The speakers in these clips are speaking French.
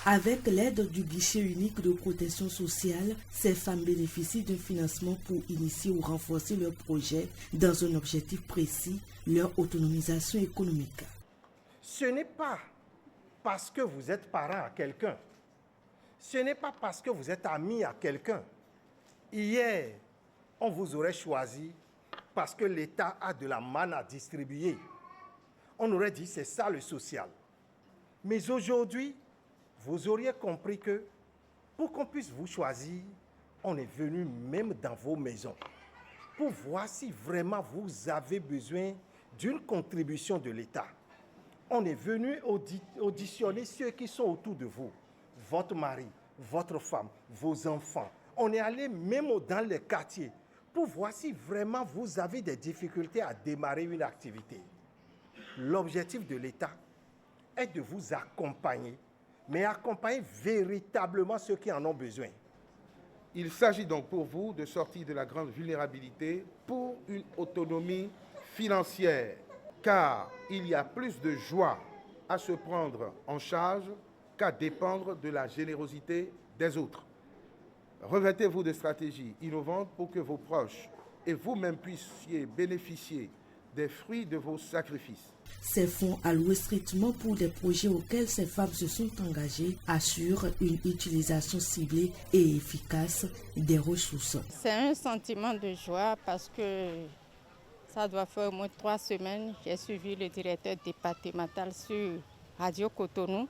Avec l'aide du guichet unique de protection sociale, ces femmes bénéficient d'un financement pour initier ou renforcer leurs projets dans un objectif précis, leur autonomisation économique. Ce n'est pas parce que vous êtes parent à quelqu'un, ce n'est pas parce que vous êtes ami à quelqu'un. Hier, on vous aurait choisi parce que l'État a de la manne à distribuer. On aurait dit c'est ça le social. Mais aujourd'hui, vous auriez compris que pour qu'on puisse vous choisir, on est venu même dans vos maisons pour voir si vraiment vous avez besoin d'une contribution de l'État. On est venu auditionner ceux qui sont autour de vous, votre mari, votre femme, vos enfants. On est allé même dans les quartiers pour voir si vraiment vous avez des difficultés à démarrer une activité. L'objectif de l'État est de vous accompagner, mais accompagner véritablement ceux qui en ont besoin. Il s'agit donc pour vous de sortir de la grande vulnérabilité pour une autonomie financière, car il y a plus de joie à se prendre en charge qu'à dépendre de la générosité des autres. Revêtez-vous de stratégies innovantes pour que vos proches et vous-même puissiez bénéficier des fruits de vos sacrifices. Ces fonds alloués strictement pour des projets auxquels ces femmes se sont engagées assurent une utilisation ciblée et efficace des ressources. C'est un sentiment de joie parce que ça doit faire au moins 3 semaines. J'ai suivi le directeur départemental sur Radio Cotonou.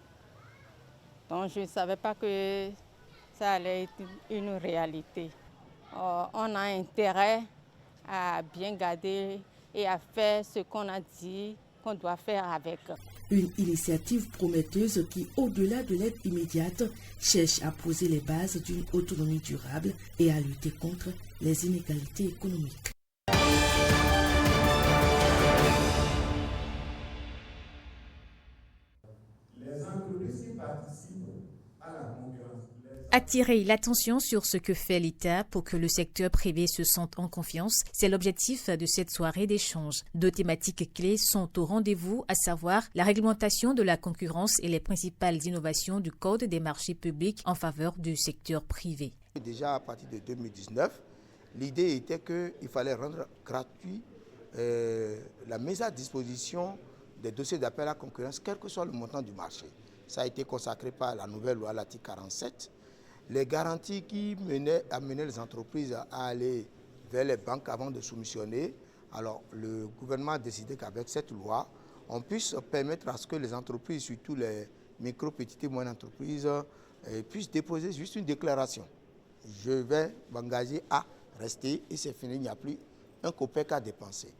Donc je ne savais pas que ça allait être une réalité. On a intérêt à bien garder et à faire ce qu'on a dit qu'on doit faire avec. Une initiative prometteuse qui, au-delà de l'aide immédiate, cherche à poser les bases d'une autonomie durable et à lutter contre les inégalités économiques. Les entreprises qui participent à la concurrence. Attirer l'attention sur ce que fait l'État pour que le secteur privé se sente en confiance, c'est l'objectif de cette soirée d'échange. 2 thématiques clés sont au rendez-vous, à savoir la réglementation de la concurrence et les principales innovations du Code des marchés publics en faveur du secteur privé. Déjà à partir de 2019, l'idée était qu'il fallait rendre gratuit la mise à disposition des dossiers d'appel à la concurrence, quel que soit le montant du marché. Ça a été consacré par la nouvelle loi, l'article 47. Les garanties qui amenaient les entreprises à aller vers les banques avant de soumissionner. Alors, le gouvernement a décidé qu'avec cette loi, on puisse permettre à ce que les entreprises, surtout les micro, petites et moyennes entreprises, puissent déposer juste une déclaration. Je vais m'engager à rester et c'est fini, il n'y a plus un copec à dépenser.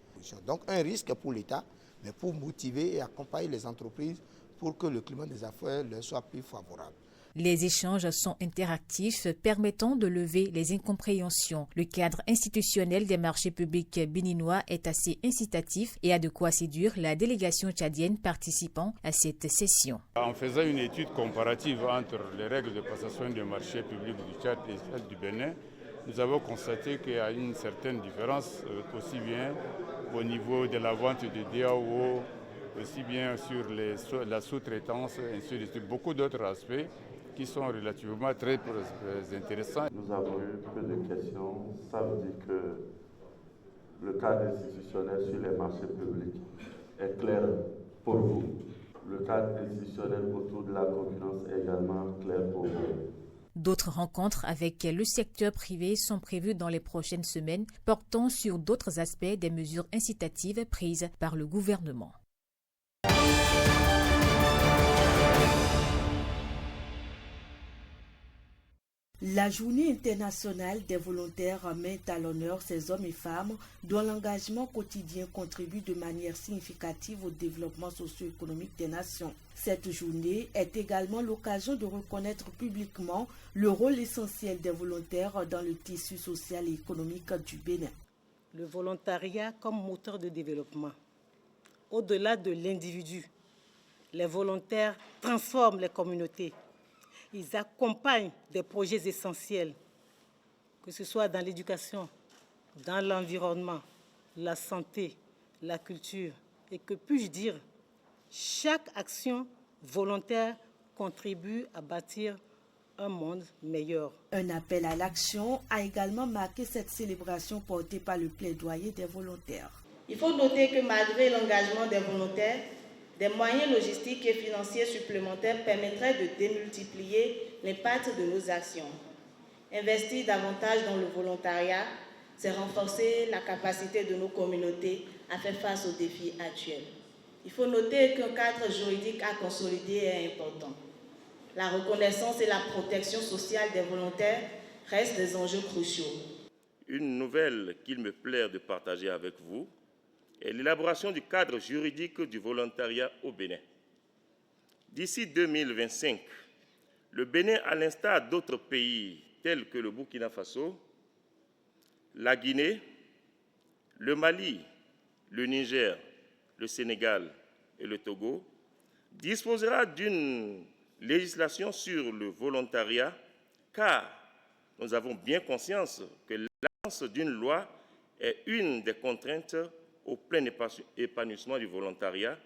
Donc, un risque pour l'État, mais pour motiver et accompagner les entreprises pour que le climat des affaires leur soit plus favorable. Les échanges sont interactifs, permettant de lever les incompréhensions. Le cadre institutionnel des marchés publics béninois est assez incitatif et a de quoi séduire la délégation tchadienne participant à cette session. En faisant une étude comparative entre les règles de passation des marchés publics du Tchad et celles du Bénin, nous avons constaté qu'il y a une certaine différence, aussi bien au niveau de la vente de DAO, aussi bien sur la sous-traitance, ainsi de suite, beaucoup d'autres aspects qui sont relativement très intéressants. Nous avons eu peu de questions. Ça veut dire que le cadre institutionnel sur les marchés publics est clair pour vous. Le cadre institutionnel autour de la concurrence est également clair pour vous. D'autres rencontres avec le secteur privé sont prévues dans les prochaines semaines, portant sur d'autres aspects des mesures incitatives prises par le gouvernement. La Journée internationale des volontaires met à l'honneur ces hommes et femmes dont l'engagement quotidien contribue de manière significative au développement socio-économique des nations. Cette journée est également l'occasion de reconnaître publiquement le rôle essentiel des volontaires dans le tissu social et économique du Bénin. Le volontariat comme moteur de développement. Au-delà de l'individu, les volontaires transforment les communautés. Ils accompagnent des projets essentiels, que ce soit dans l'éducation, dans l'environnement, la santé, la culture. Et que puis-je dire, chaque action volontaire contribuent à bâtir un monde meilleur. Un appel à l'action a également marqué cette célébration portée par le plaidoyer des volontaires. Il faut noter que malgré l'engagement des volontaires, des moyens logistiques et financiers supplémentaires permettraient de démultiplier l'impact de nos actions. Investir davantage dans le volontariat, c'est renforcer la capacité de nos communautés à faire face aux défis actuels. Il faut noter qu'un cadre juridique à consolider est important. La reconnaissance et la protection sociale des volontaires restent des enjeux cruciaux. Une nouvelle qu'il me plaît de partager avec vous est l'élaboration du cadre juridique du volontariat au Bénin. D'ici 2025, le Bénin, à l'instar d'autres pays tels que le Burkina Faso, la Guinée, le Mali, le Niger, le Sénégal et le Togo, disposera d'une législation sur le volontariat, car nous avons bien conscience que l'absence d'une loi est une des contraintes au plein épanouissement du volontariat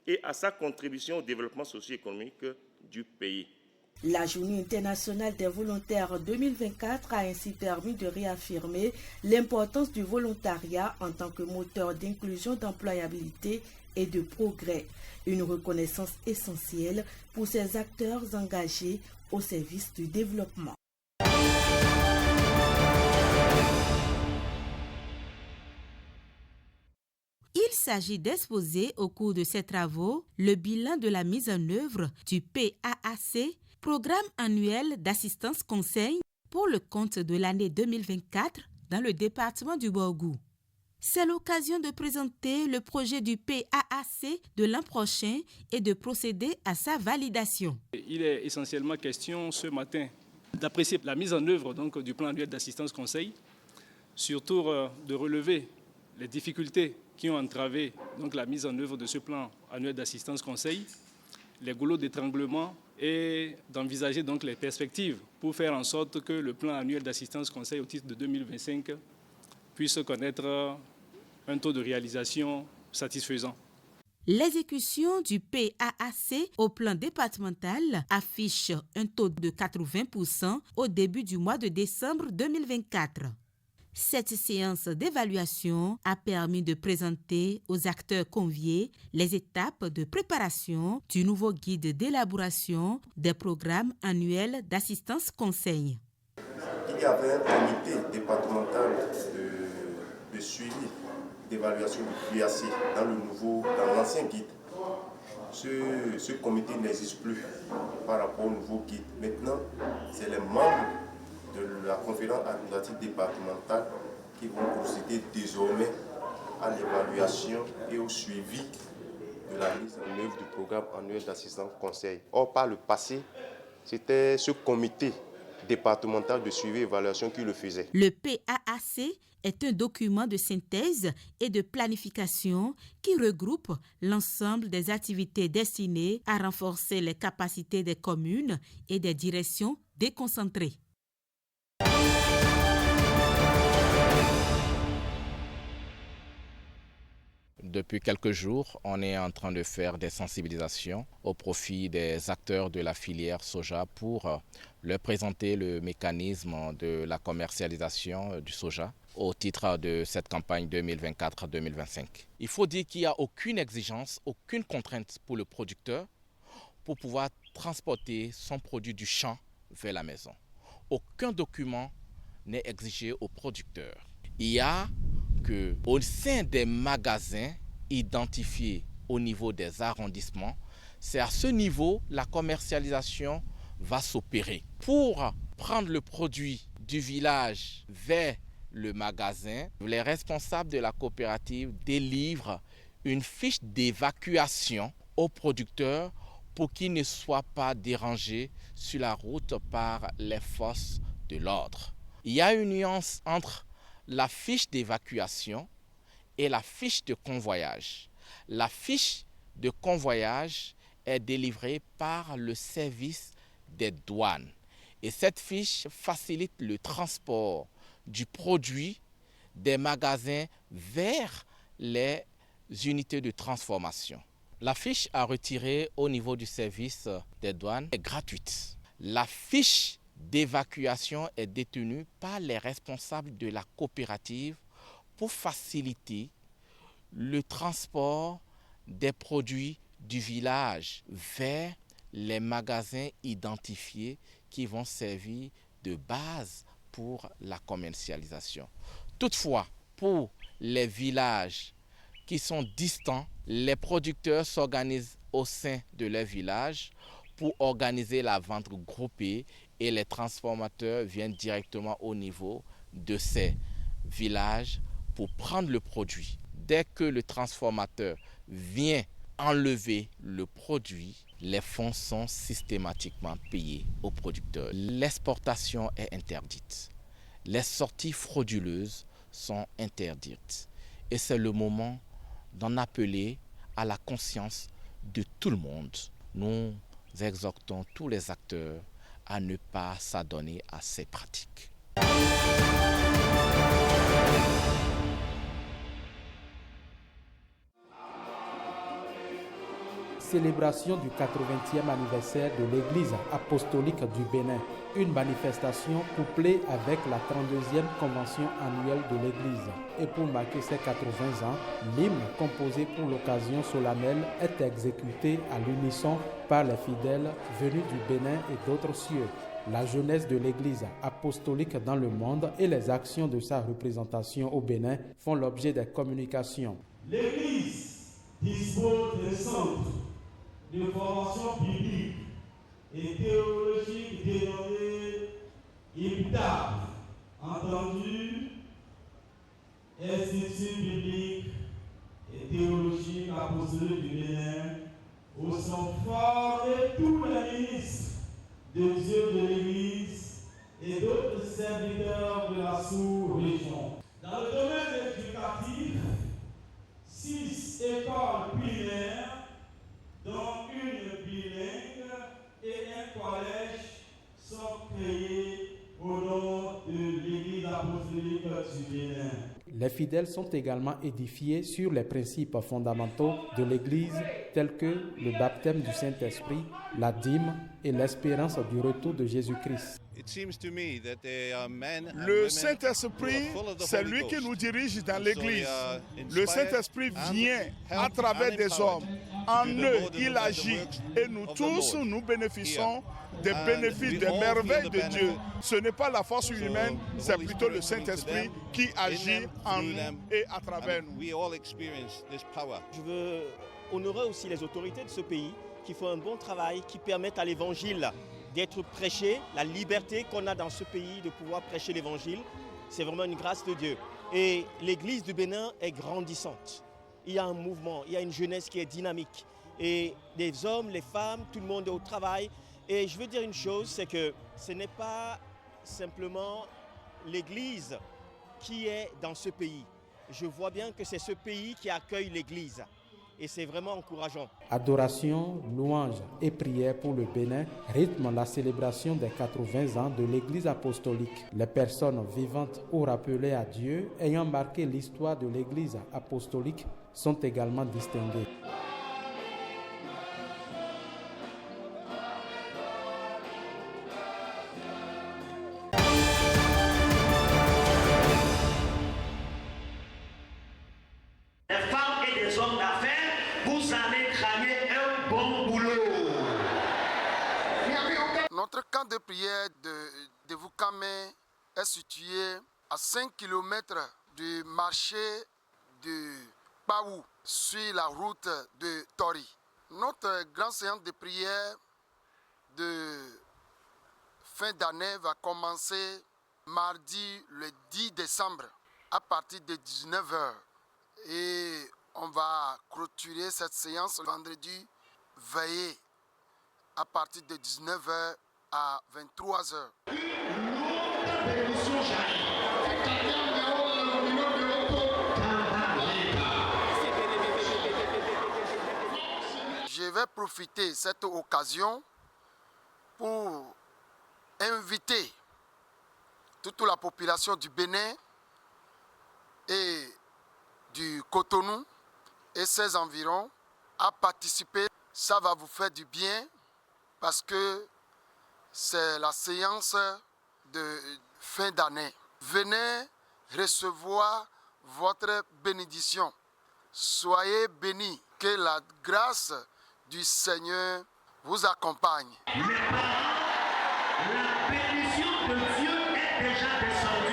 et à sa contribution au développement socio-économique du pays. La Journée internationale des volontaires 2024 a ainsi permis de réaffirmer l'importance du volontariat en tant que moteur d'inclusion, d'employabilité et de progrès. Une reconnaissance essentielle pour ces acteurs engagés au service du développement. Il s'agit d'exposer au cours de ces travaux le bilan de la mise en œuvre du PAAC, Programme annuel d'assistance conseil pour le compte de l'année 2024 dans le département du Borgou. C'est l'occasion de présenter le projet du PAAC de l'an prochain et de procéder à sa validation. Il est essentiellement question ce matin d'apprécier la mise en œuvre donc, du plan annuel d'assistance conseil, surtout de relever les difficultés qui ont entravé donc, la mise en œuvre de ce plan annuel d'assistance conseil, les goulots d'étranglement et d'envisager donc les perspectives pour faire en sorte que le plan annuel d'assistance conseil au titre de 2025 puisse connaître un taux de réalisation satisfaisant. L'exécution du PAAC au plan départemental affiche un taux de 80% au début du mois de décembre 2024. Cette séance d'évaluation a permis de présenter aux acteurs conviés les étapes de préparation du nouveau guide d'élaboration des programmes annuels d'assistance conseil. Il y avait un comité départemental de suivi d'évaluation du PAC dans l'ancien guide. Ce comité n'existe plus par rapport au nouveau guide. Maintenant, c'est les membres de la conférence administrative départementale qui vont procéder désormais à l'évaluation et au suivi de la mise en œuvre du programme annuel d'assistance conseil. Or, par le passé, c'était ce comité départemental de suivi et évaluation qui le faisait. Le PAAC est un document de synthèse et de planification qui regroupe l'ensemble des activités destinées à renforcer les capacités des communes et des directions déconcentrées. Depuis quelques jours, on est en train de faire des sensibilisations au profit des acteurs de la filière soja pour leur présenter le mécanisme de la commercialisation du soja au titre de cette campagne 2024-2025. Il faut dire qu'il n'y a aucune exigence, aucune contrainte pour le producteur pour pouvoir transporter son produit du champ vers la maison. Aucun document n'est exigé au producteur. Il y a qu'au sein des magasins identifiés au niveau des arrondissements, c'est à ce niveau la commercialisation va s'opérer. Pour prendre le produit du village vers le magasin, les responsables de la coopérative délivrent une fiche d'évacuation aux producteurs pour qu'ils ne soient pas dérangés sur la route par les forces de l'ordre. Il y a une nuance entre la fiche d'évacuation et la fiche de convoyage. La fiche de convoyage est délivrée par le service des douanes. Et cette fiche facilite le transport du produit des magasins vers les unités de transformation. La fiche à retirer au niveau du service des douanes est gratuite. La fiche d'évacuation est détenue par les responsables de la coopérative pour faciliter le transport des produits du village vers les magasins identifiés qui vont servir de base pour la commercialisation. Toutefois, pour les villages qui sont distants, les producteurs s'organisent au sein de leur village pour organiser la vente groupée et les transformateurs viennent directement au niveau de ces villages pour prendre le produit. Dès que le transformateur vient enlever le produit, les fonds sont systématiquement payés aux producteurs. L'exportation est interdite. Les sorties frauduleuses sont interdites. Et c'est le moment d'en appeler à la conscience de tout le monde. Nous exhortons tous les acteurs à ne pas s'adonner à ces pratiques. Célébration du 80e anniversaire de l'Église apostolique du Bénin. Une manifestation couplée avec la 32e convention annuelle de l'Église. Et pour marquer ses 80 ans, l'hymne composé pour l'occasion solennelle est exécuté à l'unisson par les fidèles venus du Bénin et d'autres cieux. La jeunesse de l'Église apostolique dans le monde et les actions de sa représentation au Bénin font l'objet des communications. L'Église dispose des centres de formation biblique et théologique dénommés IPTAP, entendu Institut biblique et théologique apostolique du Bénin, où sont formés tous les ministres de Dieu de l'Église et d'autres serviteurs de la sous-région. Dans le domaine éducatif, 6 écoles primaires, dont une bilingue et un collège sont créés au nom de l'Église apostolique du Bénin. Les fidèles sont également édifiés sur les principes fondamentaux de l'Église tels que le baptême du Saint-Esprit, la dîme et l'espérance du retour de Jésus-Christ. Le Saint-Esprit, c'est lui qui nous dirige dans l'Église. Le Saint-Esprit vient à travers des hommes. En eux, il agit. Et nous tous, nous bénéficions des bénéfices, des merveilles de Dieu. Ce n'est pas la force humaine, c'est plutôt le Saint-Esprit qui agit en nous et à travers nous. Je veux honorer aussi les autorités de ce pays qui font un bon travail, qui permettent à l'Évangile d'être prêché, la liberté qu'on a dans ce pays de pouvoir prêcher l'Évangile, c'est vraiment une grâce de Dieu. Et l'Église du Bénin est grandissante. Il y a un mouvement, il y a une jeunesse qui est dynamique. Et les hommes, les femmes, tout le monde est au travail. Et je veux dire une chose, c'est que ce n'est pas simplement l'Église qui est dans ce pays. Je vois bien que c'est ce pays qui accueille l'Église. Et c'est vraiment encourageant. Adoration, louange et prière pour le Bénin rythment la célébration des 80 ans de l'Église apostolique. Les personnes vivantes ou rappelées à Dieu ayant marqué l'histoire de l'Église apostolique sont également distinguées. Notre camp de prière de Vukame est situé à 5 km du marché de Paou, sur la route de Tori. Notre grande séance de prière de fin d'année va commencer mardi le 10 décembre à partir de 19h. Et on va clôturer cette séance vendredi veillé à partir de 19h à 23h. Je vais profiter de cette occasion pour inviter toute la population du Bénin et du Cotonou et ses environs à participer. Ça va vous faire du bien parce que c'est la séance de fin d'année. Venez recevoir votre bénédiction. Soyez bénis. Que la grâce du Seigneur vous accompagne. La bénédiction de Dieu est déjà descendue.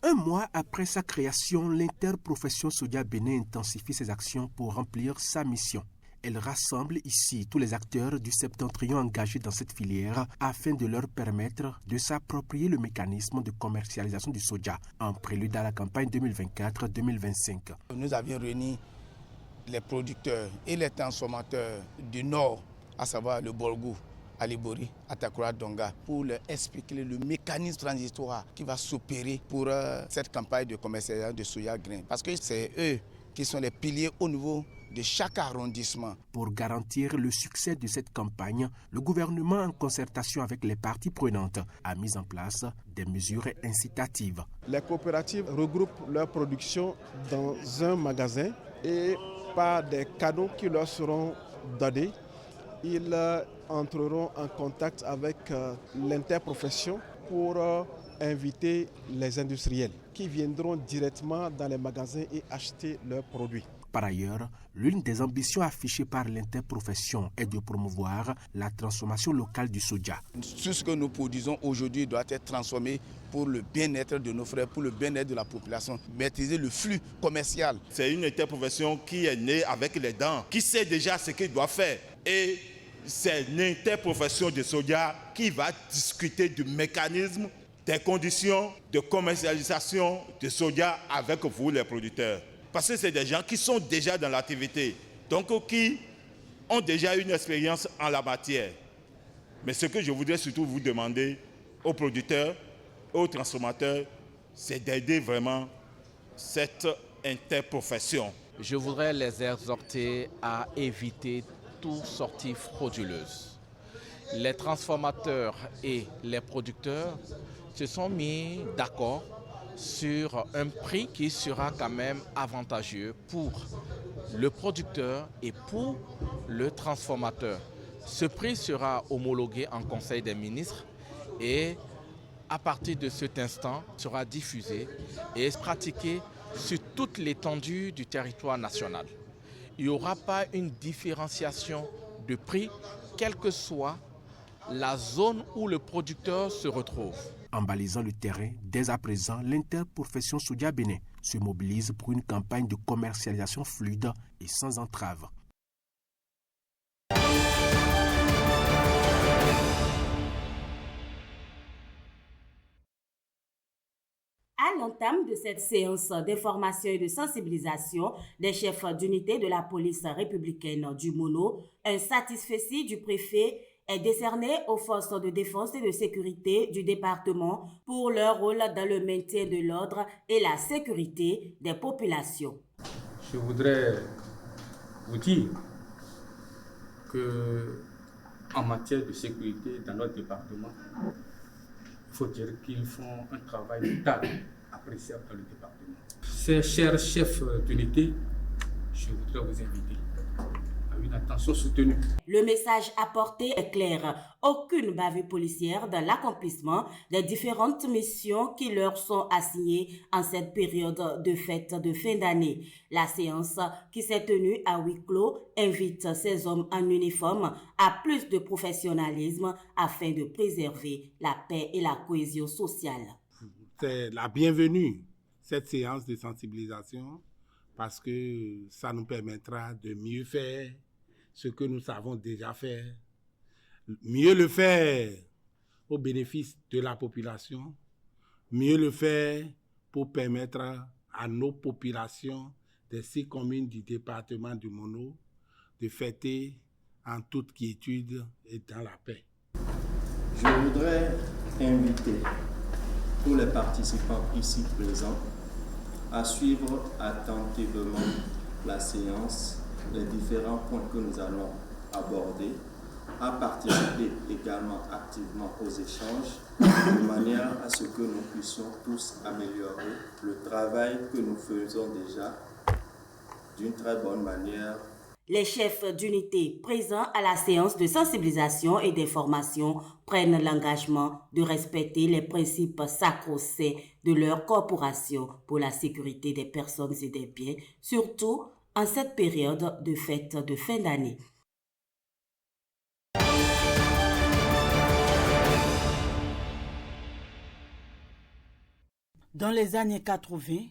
Un mois après sa création, l'interprofession Soja Bénin intensifie ses actions pour remplir sa mission. Elle rassemble ici tous les acteurs du septentrion engagés dans cette filière afin de leur permettre de s'approprier le mécanisme de commercialisation du soja en prélude à la campagne 2024-2025. Nous avions réuni les producteurs et les transformateurs du Nord, à savoir le Bolgou, Alibori, Atakura, Donga, pour leur expliquer le mécanisme transitoire qui va s'opérer pour cette campagne de commercialisation de soja grain. Parce que c'est eux qui sont les piliers au niveau de chaque arrondissement. Pour garantir le succès de cette campagne, le gouvernement, en concertation avec les parties prenantes, a mis en place des mesures incitatives. Les coopératives regroupent leur production dans un magasin et par des cadeaux qui leur seront donnés, ils entreront en contact avec l'interprofession pour inviter les industriels qui viendront directement dans les magasins et acheter leurs produits. Par ailleurs, l'une des ambitions affichées par l'interprofession est de promouvoir la transformation locale du soja. Tout ce que nous produisons aujourd'hui doit être transformé pour le bien-être de nos frères, pour le bien-être de la population, maîtriser le flux commercial. C'est une interprofession qui est née avec les dents, qui sait déjà ce qu'il doit faire. Et c'est l'interprofession de soja qui va discuter du mécanisme, des conditions de commercialisation de soja avec vous, les producteurs. Parce que c'est des gens qui sont déjà dans l'activité, donc qui ont déjà une expérience en la matière. Mais ce que je voudrais surtout vous demander aux producteurs, aux transformateurs, c'est d'aider vraiment cette interprofession. Je voudrais les exhorter à éviter toute sortie frauduleuse. Les transformateurs et les producteurs se sont mis d'accord sur un prix qui sera quand même avantageux pour le producteur et pour le transformateur. Ce prix sera homologué en Conseil des ministres et à partir de cet instant sera diffusé et pratiqué sur toute l'étendue du territoire national. Il n'y aura pas une différenciation de prix, quelle que soit la zone où le producteur se retrouve. En balisant le terrain, dès à présent, l'interprofession Soja Bénin se mobilise pour une campagne de commercialisation fluide et sans entrave. À l'entame de cette séance d'information et de sensibilisation des chefs d'unité de la police républicaine du Mono, un satisfecit du préfet est décerné aux forces de défense et de sécurité du département pour leur rôle dans le maintien de l'ordre et la sécurité des populations. Je voudrais vous dire qu'en matière de sécurité dans notre département, il faut dire qu'ils font un travail vital, appréciable dans le département. Ces chers chefs d'unité, je voudrais vous inviter à une attention soutenue. Le message apporté est clair. Aucune bavure policière dans l'accomplissement des différentes missions qui leur sont assignées en cette période de fête de fin d'année. La séance qui s'est tenue à huis clos invite ces hommes en uniforme à plus de professionnalisme afin de préserver la paix et la cohésion sociale. C'est la bienvenue, cette séance de sensibilisation, parce que ça nous permettra de mieux faire ce que nous savons déjà faire, mieux le faire au bénéfice de la population, mieux le faire pour permettre à nos populations des 6 communes du département du Mono de fêter en toute quiétude et dans la paix. Je voudrais inviter tous les participants ici présents à suivre attentivement la séance les différents points que nous allons aborder, à participer également activement aux échanges, de manière à ce que nous puissions tous améliorer le travail que nous faisons déjà d'une très bonne manière. Les chefs d'unité présents à la séance de sensibilisation et d'information prennent l'engagement de respecter les principes sacro-saints de leur corporation pour la sécurité des personnes et des biens, surtout en cette période de fête de fin d'année. Dans les années 80,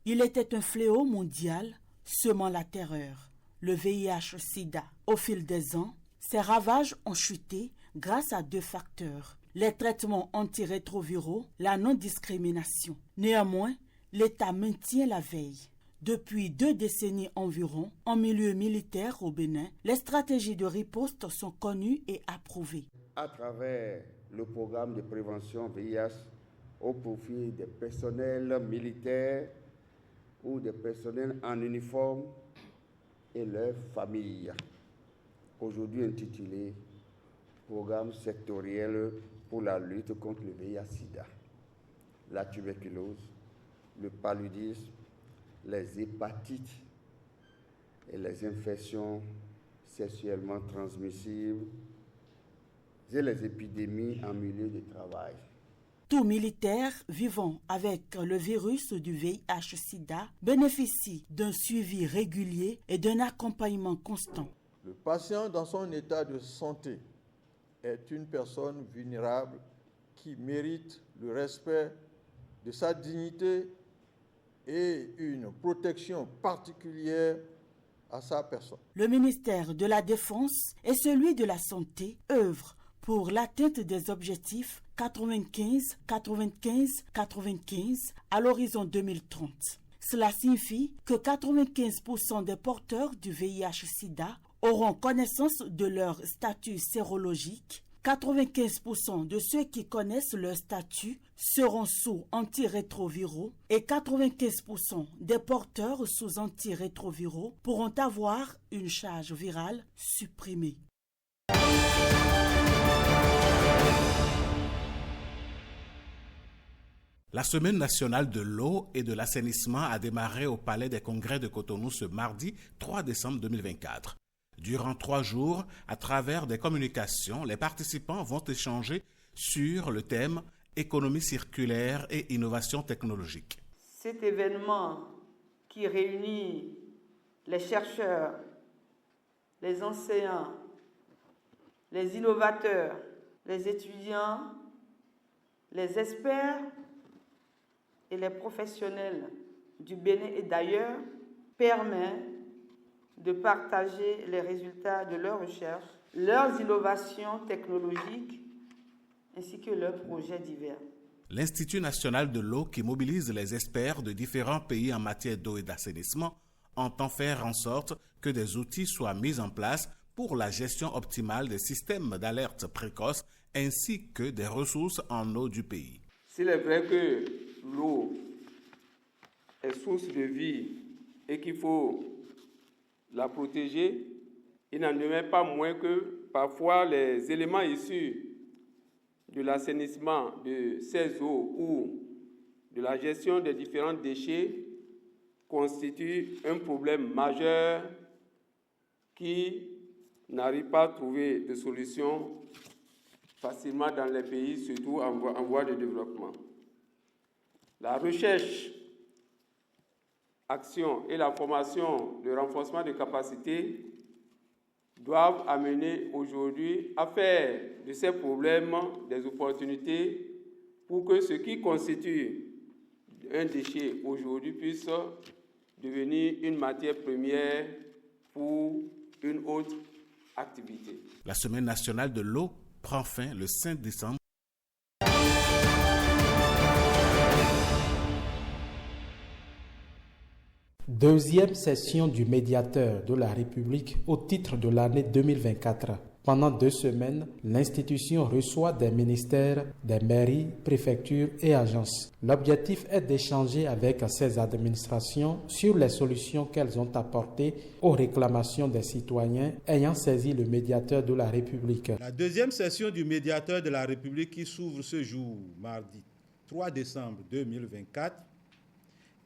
il était un fléau mondial semant la terreur, le VIH-Sida. Au fil des ans, ses ravages ont chuté grâce à 2 facteurs, les traitements antirétroviraux, la non-discrimination. Néanmoins, l'État maintient la veille. Depuis 2 décennies environ, en milieu militaire au Bénin, les stratégies de riposte sont connues et approuvées. À travers le programme de prévention VIH, au profit des personnels militaires ou des personnels en uniforme et leurs familles. Aujourd'hui intitulé Programme sectoriel pour la lutte contre le VIH-Sida, la tuberculose, le paludisme, les hépatites et les infections sexuellement transmissibles et les épidémies en milieu de travail. Tout militaire vivant avec le virus du VIH-Sida bénéficie d'un suivi régulier et d'un accompagnement constant. Le patient dans son état de santé est une personne vulnérable qui mérite le respect de sa dignité et une protection particulière à sa personne. Le ministère de la Défense et celui de la Santé œuvrent pour l'atteinte des objectifs 95-95-95 à l'horizon 2030. Cela signifie que 95% des porteurs du VIH-Sida auront connaissance de leur statut sérologique. 95% de ceux qui connaissent leur statut seront sous antirétroviraux et 95% des porteurs sous antirétroviraux pourront avoir une charge virale supprimée. La Semaine nationale de l'eau et de l'assainissement a démarré au Palais des Congrès de Cotonou ce mardi 3 décembre 2024. Durant 3 jours, à travers des communications, les participants vont échanger sur le thème « Économie circulaire et innovation technologique ». Cet événement qui réunit les chercheurs, les enseignants, les innovateurs, les étudiants, les experts et les professionnels du Bénin et d'ailleurs permet de partager les résultats de leurs recherches, leurs innovations technologiques ainsi que leurs projets divers. L'Institut national de l'eau, qui mobilise les experts de différents pays en matière d'eau et d'assainissement, entend faire en sorte que des outils soient mis en place pour la gestion optimale des systèmes d'alerte précoce ainsi que des ressources en eau du pays. S'il est vrai que l'eau est source de vie et qu'il faut la protéger, il n'en demeure pas moins que parfois les éléments issus de l'assainissement de ces eaux ou de la gestion des différents déchets constituent un problème majeur qui n'arrive pas à trouver de solution facilement dans les pays, surtout en voie de développement. La recherche, action et la formation de renforcement des capacités doivent amener aujourd'hui à faire de ces problèmes des opportunités pour que ce qui constitue un déchet aujourd'hui puisse devenir une matière première pour une autre activité. La Semaine nationale de l'eau prend fin le 5 décembre. Deuxième session du médiateur de la République au titre de l'année 2024. Pendant 2 semaines, l'institution reçoit des ministères, des mairies, préfectures et agences. L'objectif est d'échanger avec ces administrations sur les solutions qu'elles ont apportées aux réclamations des citoyens ayant saisi le médiateur de la République. La deuxième session du médiateur de la République qui s'ouvre ce jour, mardi 3 décembre 2024,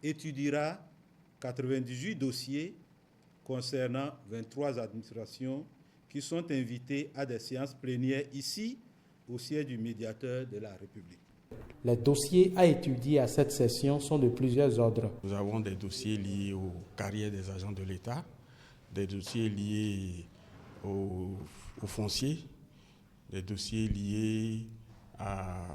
étudiera 98 dossiers concernant 23 administrations qui sont invités à des séances plénières ici, au siège du médiateur de la République. Les dossiers à étudier à cette session sont de plusieurs ordres. Nous avons des dossiers liés aux carrières des agents de l'État, des dossiers liés au foncier, des dossiers liés à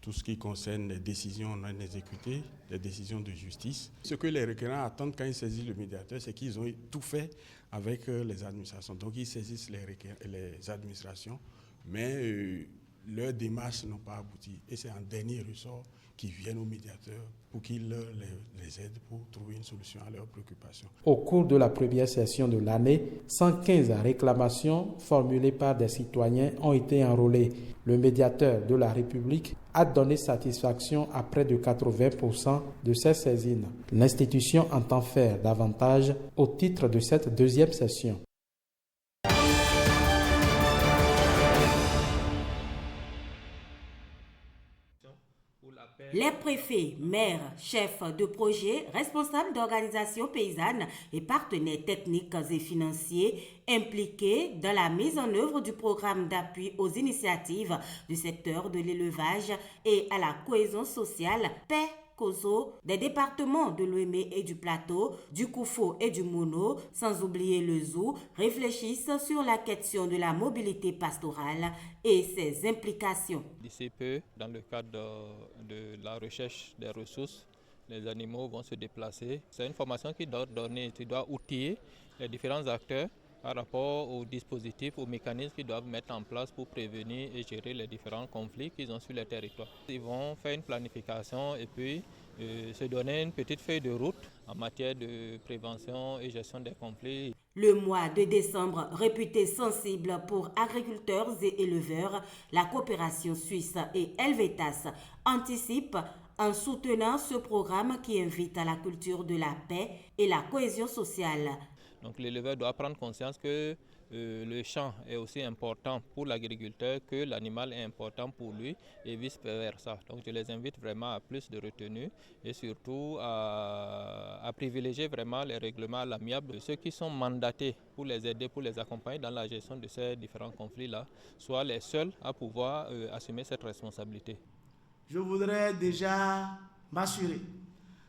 tout ce qui concerne les décisions non exécutées, les décisions de justice. Ce que les requérants attendent quand ils saisissent le médiateur, c'est qu'ils ont tout fait avec les administrations. Donc ils saisissent les administrations, mais leurs démarches n'ont pas abouti. Et c'est en dernier ressort qu'ils viennent au médiateur pour qu'il les aide pour trouver une solution à leurs préoccupations. Au cours de la première session de l'année, 115 réclamations formulées par des citoyens ont été enrôlées. Le médiateur de la République a donné satisfaction à près de 80% de ces saisines. L'institution entend faire davantage au titre de cette deuxième session. Les préfets, maires, chefs de projet, responsables d'organisations paysannes et partenaires techniques et financiers impliqués dans la mise en œuvre du programme d'appui aux initiatives du secteur de l'élevage et à la cohésion sociale paix COSO, des départements de l'Ouémé et du Plateau, du Koufo et du Mono, sans oublier le Zou, réfléchissent sur la question de la mobilité pastorale et ses implications. D'ici peu, dans le cadre de la recherche des ressources, les animaux vont se déplacer. C'est une formation qui doit outiller les différents acteurs par rapport aux dispositifs, aux mécanismes qu'ils doivent mettre en place pour prévenir et gérer les différents conflits qu'ils ont sur le territoire. Ils vont faire une planification et puis se donner une petite feuille de route en matière de prévention et gestion des conflits. Le mois de décembre, réputé sensible pour agriculteurs et éleveurs, la coopération suisse et Helvetas anticipe en soutenant ce programme qui invite à la culture de la paix et la cohésion sociale. Donc l'éleveur doit prendre conscience que le champ est aussi important pour l'agriculteur, que l'animal est important pour lui et vice-versa. Donc je les invite vraiment à plus de retenue et surtout à privilégier vraiment les règlements à l'amiable de ceux qui sont mandatés pour les aider, pour les accompagner dans la gestion de ces différents conflits-là, soient les seuls à pouvoir assumer cette responsabilité. Je voudrais déjà m'assurer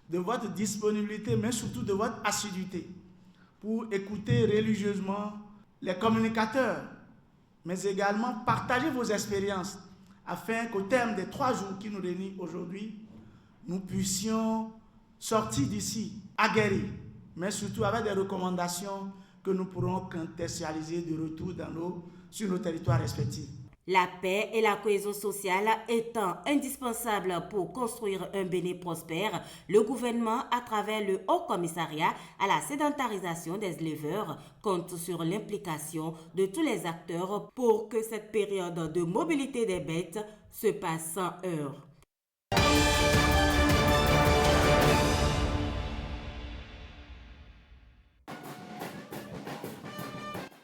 de votre disponibilité, mais surtout de votre assiduité, pour écouter religieusement les communicateurs, mais également partager vos expériences, afin qu'au terme des 3 jours qui nous réunissent aujourd'hui, nous puissions sortir d'ici aguerris, mais surtout avec des recommandations que nous pourrons contextualiser de retour sur nos territoires respectifs. La paix et la cohésion sociale étant indispensables pour construire un Bénin prospère, le gouvernement, à travers le Haut Commissariat à la sédentarisation des éleveurs, compte sur l'implication de tous les acteurs pour que cette période de mobilité des bêtes se passe sans heurts.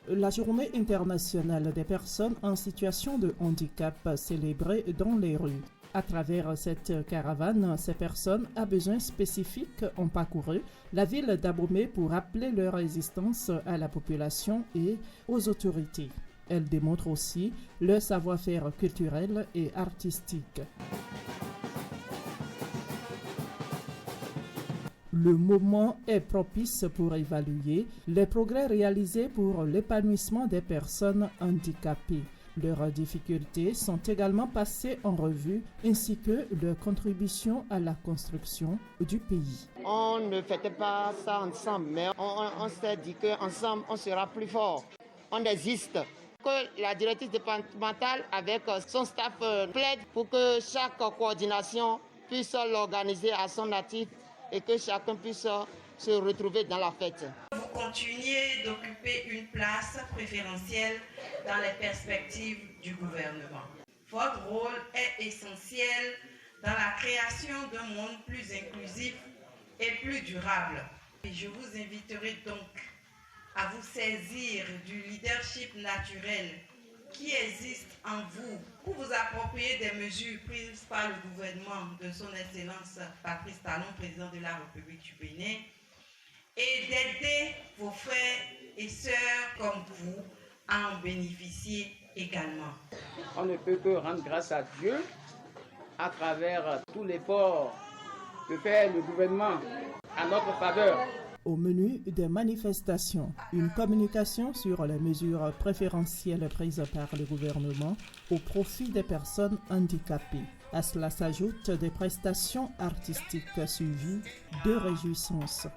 La journée internationale des personnes en situation de handicap célébrée dans les rues. À travers cette caravane, ces personnes à besoins spécifiques ont parcouru la ville d'Abomey pour appeler leur résistance à la population et aux autorités. Elles démontrent aussi leur savoir-faire culturel et artistique. Le moment est propice pour évaluer les progrès réalisés pour l'épanouissement des personnes handicapées. Leurs difficultés sont également passées en revue, ainsi que leur contribution à la construction du pays. On ne fêtait pas ça ensemble, mais on s'est dit qu'ensemble, on sera plus fort. On existe. Que la directrice départementale, avec son staff, plaide pour que chaque coordination puisse l'organiser à son actif et que chacun puisse se retrouver dans la fête. Vous continuez d'occuper une place préférentielle dans les perspectives du gouvernement. Votre rôle est essentiel dans la création d'un monde plus inclusif et plus durable. Et je vous inviterai donc à vous saisir du leadership naturel qui existe en vous pour vous approprier des mesures prises par le gouvernement de son Excellence Patrice Talon, président de la République du Bénin, et d'aider vos frères et sœurs comme vous à en bénéficier également. On ne peut que rendre grâce à Dieu à travers tout l'effort que fait le gouvernement à notre faveur. Au menu des manifestations, une communication sur les mesures préférentielles prises par le gouvernement au profit des personnes handicapées. À cela s'ajoutent des prestations artistiques suivies de réjouissances.